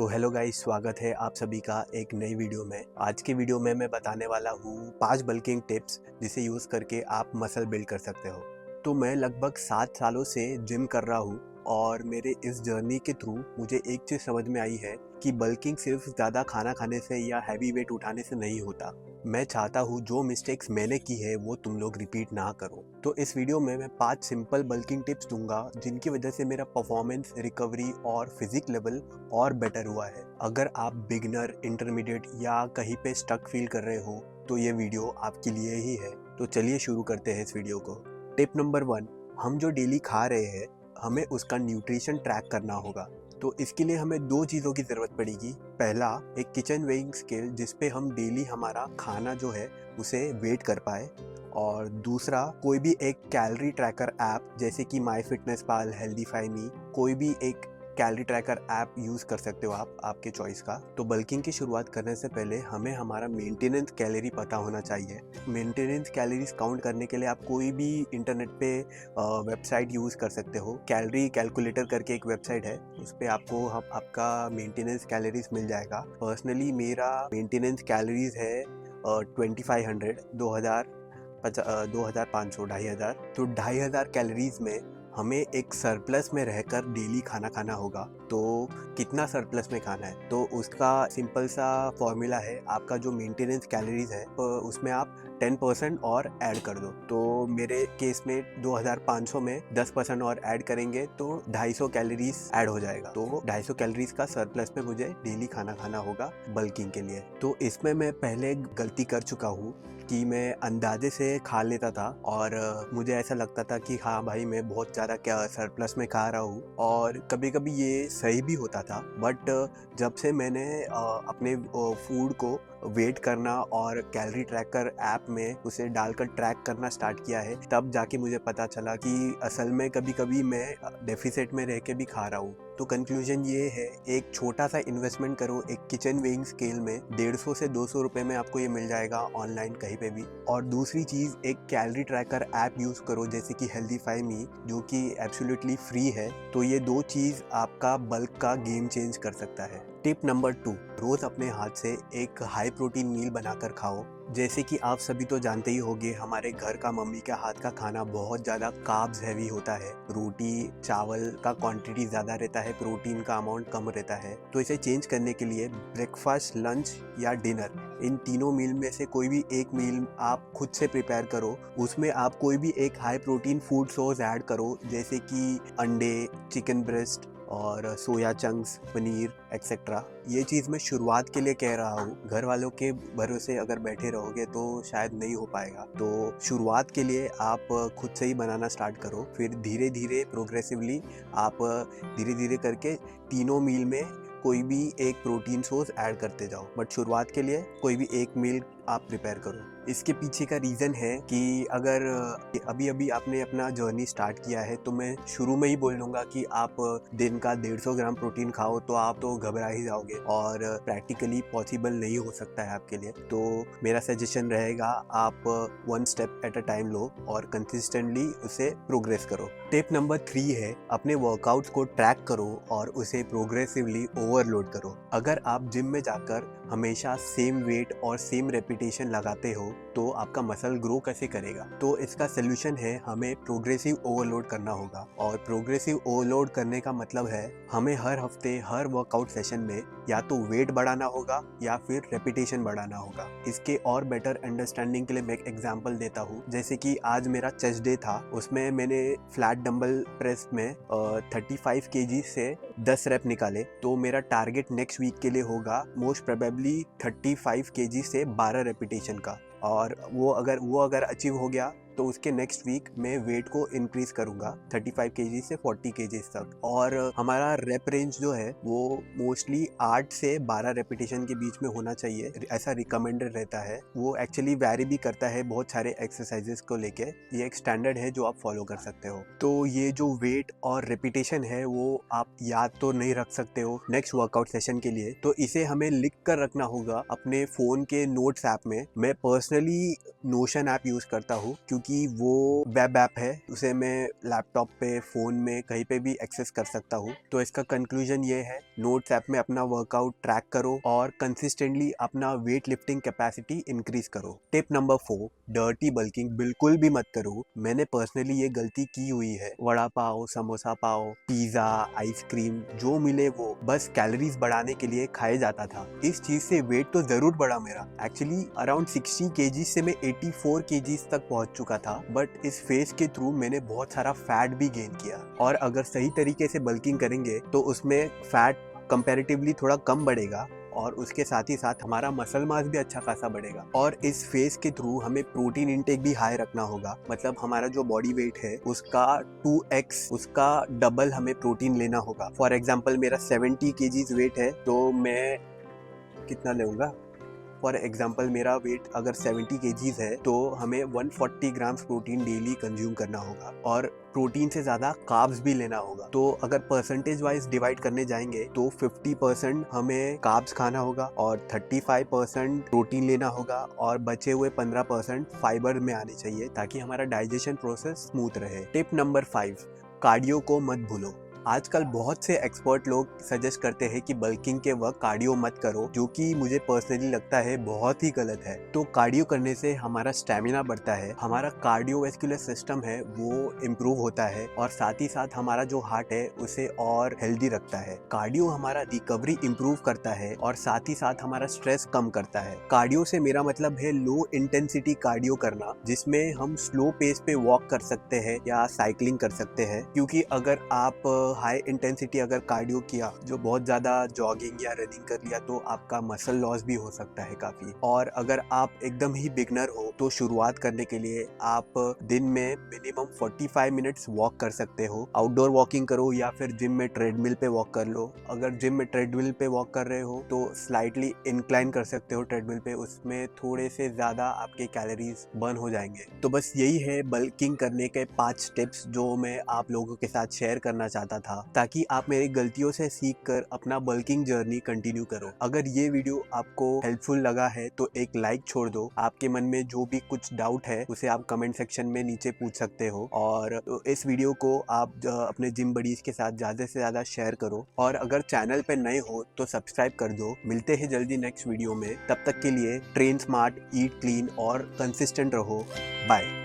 तो hello guys, स्वागत है आप सभी का एक नई वीडियो में। आज की वीडियो में मैं बताने वाला हूँ 5 बल्किंग टिप्स जिसे यूज़ करके आप मसल बिल्ड कर सकते हो। तो मैं लगभग 7 सालों से जिम कर रहा हूँ और मेरे इस जर्नी के थ्रू मुझे एक चीज़ समझ में आई है कि बल्किंग सिर्फ ज़्यादा खाना खाने से या हैवी वेट उठाने से नहीं होता। मैं चाहता हूँ जो मिस्टेक्स मैंने की है वो तुम लोग रिपीट ना करो। तो इस वीडियो में मैं 5 सिंपल बल्किंग टिप्स दूंगा जिनकी वजह से मेरा परफॉर्मेंस, रिकवरी और फिजिक लेवल और बेटर हुआ है। अगर आप बिगिनर, इंटरमीडिएट या कहीं पे स्टक फील कर रहे हो तो ये वीडियो आपके लिए ही है। तो चलिए शुरू करते हैं इस वीडियो को। टिप नंबर 1, हम जो डेली खा रहे हैं हमें उसका न्यूट्रिशन ट्रैक करना होगा। तो इसके लिए हमें 2 चीज़ों की ज़रूरत पड़ेगी। पहला, एक किचन वेइंग स्केल जिस पे हम डेली हमारा खाना जो है उसे वेट कर पाए, और दूसरा कोई भी एक कैलोरी ट्रैकर ऐप जैसे कि माई फिटनेस पाल, हेल्दीफाई मी, कोई भी एक कैलोरी ट्रैकर ऐप यूज़ कर सकते हो आप, आपके चॉइस का। तो बल्किंग की शुरुआत करने से पहले हमें हमारा मेंटेनेंस कैलोरी पता होना चाहिए। मेंटेनेंस कैलोरीज काउंट करने के लिए आप कोई भी इंटरनेट पे वेबसाइट यूज़ कर सकते हो। कैलोरी कैलकुलेटर करके एक वेबसाइट है, उस पर आपको आपका मेंटेनेंस कैलोरीज मिल जाएगा। पर्सनली मेरा मेंटेनेंस कैलोरीज है 2500, 2500, 2500। तो 2500 कैलोरीज में हमें एक सरप्लस में रहकर डेली खाना खाना होगा। तो कितना सरप्लस में खाना है, तो उसका सिंपल सा फॉर्मूला है। आपका जो मेंटेनेंस कैलोरीज है उसमें आप 10% और ऐड कर दो। तो मेरे केस में 2500 में 10% और ऐड करेंगे तो 250 कैलोरीज ऐड हो जाएगा। तो 250 कैलोरीज का सरप्लस में मुझे डेली खाना खाना होगा बल्किंग के लिए। तो इसमें मैं पहले गलती कर चुका हूँ कि मैं अंदाजे से खा लेता था और मुझे ऐसा लगता था कि हाँ भाई, मैं बहुत ज़्यादा क्या सरप्लस में खा रहा हूँ, और कभी कभी ये सही भी होता था। बट जब से मैंने अपने फूड को वेट करना और कैलोरी ट्रैकर ऐप में उसे डालकर ट्रैक करना स्टार्ट किया है, तब जाके मुझे पता चला कि असल में कभी कभी मैं डेफिसिट में रह के भी खा रहा हूँ। तो कंक्लूजन ये है, एक छोटा सा इन्वेस्टमेंट करो एक किचन वेइंग स्केल में। 150 से 200 रुपए में आपको ये मिल जाएगा ऑनलाइन कहीं पे भी। और दूसरी चीज़, एक कैलोरी ट्रैकर ऐप यूज़ करो जैसे कि हेल्दीफाई मी, जो कि एब्सोल्युटली फ्री है। तो ये 2 चीज़ आपका बल्क का गेम चेंज कर सकता है। टिप नंबर 2, रोज़ अपने हाथ से एक हाई प्रोटीन मील बनाकर खाओ। जैसे कि आप सभी तो जानते ही होंगे, हमारे घर का मम्मी के हाथ का खाना बहुत ज़्यादा कार्ब्स हैवी होता है। रोटी चावल का क्वांटिटी ज़्यादा रहता है, प्रोटीन का अमाउंट कम रहता है। तो इसे चेंज करने के लिए ब्रेकफास्ट, लंच या डिनर, इन तीनों मील में से कोई भी एक मील आप खुद से प्रिपेयर करो। उसमें आप कोई भी एक high protein food source add करो जैसे कि अंडे, चिकन ब्रेस्ट और सोया चंक्स, पनीर एक्सेट्रा। ये चीज़ मैं शुरुआत के लिए कह रहा हूँ, घर वालों के भरोसे अगर बैठे रहोगे तो शायद नहीं हो पाएगा। तो शुरुआत के लिए आप खुद से ही बनाना स्टार्ट करो, फिर धीरे धीरे प्रोग्रेसिवली आप धीरे धीरे करके तीनों मील में कोई भी एक प्रोटीन सोर्स ऐड करते जाओ। बट शुरुआत के लिए कोई भी एक मील आप प्रिपेयर करो। इसके पीछे का रीज़न है कि अगर अभी अभी आपने अपना जर्नी स्टार्ट किया है तो मैं शुरू में ही बोल दूंगा कि आप दिन का 150 ग्राम प्रोटीन खाओ तो आप तो घबरा ही जाओगे और प्रैक्टिकली पॉसिबल नहीं हो सकता है आपके लिए। तो मेरा सजेशन रहेगा, आप 1 स्टेप एट अ टाइम लो और कंसिस्टेंटली उसे प्रोग्रेस करो। टिप नंबर 3 है, अपने वर्कआउट्स को ट्रैक करो और उसे प्रोग्रेसिवली ओवरलोड करो। अगर आप जिम में जाकर हमेशा सेम वेट और सेम रेपिटेशन लगाते हो तो आपका मसल ग्रो कैसे करेगा। तो इसका सोल्यूशन है, हमें प्रोग्रेसिव ओवरलोड करना होगा। और प्रोग्रेसिव ओवरलोड करने का मतलब है हमें हर हफ्ते हर वर्कआउट सेशन में या तो वेट बढ़ाना होगा या फिर रेपिटेशन बढ़ाना होगा। इसके और बेटर अंडरस्टैंडिंग के लिए मैं एक एग्जांपल देता हूँ। जैसे कि आज मेरा चेस्ट डे था, उसमें मैंने फ्लैट डंबल प्रेस में 35 kg से 10 रेप निकाले। तो मेरा टारगेट नेक्स्ट वीक के लिए होगा मोस्ट प्रोबेबली 35 kg से 12 रेपिटेशन का। और वो अगर अचीव हो गया तो उसके नेक्स्ट वीक मैं वेट को इंक्रीज करूंगा 35 kg से 40 kg तक। और हमारा रेप रेंज जो है वो मोस्टली 8 से 12 रेपिटेशन के बीच में होना चाहिए, ऐसा रिकमेंडेड रहता है। वो एक्चुअली वैरी भी करता है बहुत सारे एक्सरसाइजेस को लेके। ये एक स्टैंडर्ड है जो आप फॉलो कर सकते हो। तो ये जो वेट और रेपिटेशन है वो आप याद तो नहीं रख सकते हो नेक्स्ट वर्कआउट सेशन के लिए, तो इसे हमें लिख कर रखना होगा अपने फ़ोन के नोट्स ऐप में। मैं पर्सनली नोशन ऐप यूज़ करता हूँ क्योंकि क्योंकि वो वेब ऐप है, उसे मैं लैपटॉप पे, फ़ोन में कहीं पे भी एक्सेस कर सकता हूँ। तो इसका कंक्लूजन ये है, नोट्स ऐप में अपना वर्कआउट ट्रैक करो और कंसिस्टेंटली अपना वेट लिफ्टिंग कैपेसिटी इंक्रीज करो। टिप नंबर 4, डर्टी बल्किंग बिल्कुल भी मत करो। मैंने पर्सनली ये गलती की हुई है। वड़ा पाव, समोसा पाव, पिज़्ज़ा, आइसक्रीम जो मिले वो बस कैलोरीज बढ़ाने के लिए खाए जाता था। इस चीज़ से वेट तो ज़रूर बढ़ा मेरा। एक्चुअली अराउंड 60 केजी से मैं 84 केजीज तक पहुंच चुका था, बट इस फेज के थ्रू मैंने बहुत सारा फैट भी गेन किया। और अगर सही तरीके से बल्किंग करेंगे तो उसमें फैट कंपैरेटिवली थोड़ा कम बढ़ेगा और उसके साथ ही साथ हमारा मसल मास भी अच्छा खासा बढ़ेगा। और इस फेज के थ्रू हमें प्रोटीन इंटेक भी हाई रखना होगा। मतलब हमारा जो बॉडी वेट है उसका 2x, उसका डबल हमें प्रोटीन लेना होगा। फॉर एग्जाम्पल मेरा 70 केजीज वेट है तो मैं कितना लूँगा, फॉर एग्जाम्पल मेरा वेट अगर 70 केजीज है तो हमें 140 ग्राम्स प्रोटीन डेली कंज्यूम करना होगा और प्रोटीन से ज़्यादा कार्ब्स भी लेना होगा। तो अगर परसेंटेज वाइज डिवाइड करने जाएंगे तो 50% हमें कार्ब्स खाना होगा और 35% प्रोटीन लेना होगा और बचे हुए 15% फाइबर में आने चाहिए ताकि हमारा डाइजेशन प्रोसेस स्मूथ रहे। टिप नंबर 5, कार्डियो को मत भूलो। आजकल बहुत से एक्सपर्ट लोग सजेस्ट करते हैं कि बल्किंग के वक्त कार्डियो मत करो, जो कि मुझे पर्सनली लगता है बहुत ही गलत है। तो कार्डियो करने से हमारा स्टैमिना बढ़ता है, हमारा कार्डियोवैस्कुलर सिस्टम है वो इम्प्रूव होता है और साथ ही साथ हमारा जो हार्ट है उसे और हेल्दी रखता है। कार्डियो हमारा रिकवरी इम्प्रूव करता है और साथ ही साथ हमारा स्ट्रेस कम करता है। कार्डियो से मेरा मतलब है लो इंटेंसिटी कार्डियो करना, जिसमें हम स्लो पेस पे वॉक कर सकते हैं या साइकिलिंग कर सकते हैं। क्योंकि अगर आप हाई इंटेंसिटी अगर कार्डियो किया, जो बहुत ज़्यादा जॉगिंग या रनिंग कर लिया, तो आपका मसल लॉस भी हो सकता है काफ़ी। और अगर आप एकदम ही बिगनर हो तो शुरुआत करने के लिए आप दिन में मिनिमम 45 मिनट्स वॉक कर सकते हो। आउटडोर वॉकिंग करो या फिर जिम में ट्रेडमिल पे वॉक कर लो। अगर जिम में ट्रेडमिल पे वॉक कर रहे हो तो स्लाइटली इंक्लाइन कर सकते हो ट्रेडमिल पे, उसमें थोड़े से ज़्यादा आपके कैलोरीज बर्न हो जाएंगे। तो बस यही है बल्किंग करने के 5 टिप्स जो मैं आप लोगों के साथ शेयर करना चाहता था, ताकि आप मेरी गलतियों से सीख कर अपना बल्किंग जर्नी कंटिन्यू करो। अगर ये वीडियो आपको हेल्पफुल लगा है तो एक लाइक छोड़ दो। आपके मन में जो भी कुछ डाउट है उसे आप कमेंट सेक्शन में नीचे पूछ सकते हो और इस वीडियो को आप अपने जिम बडीज के साथ ज़्यादा से ज़्यादा शेयर करो। और अगर चैनल पे नए हो तो सब्सक्राइब कर दो। मिलते हैं जल्दी नेक्स्ट वीडियो में, तब तक के लिए ट्रेन स्मार्ट, ईट क्लीन और कंसिस्टेंट रहो। बाय।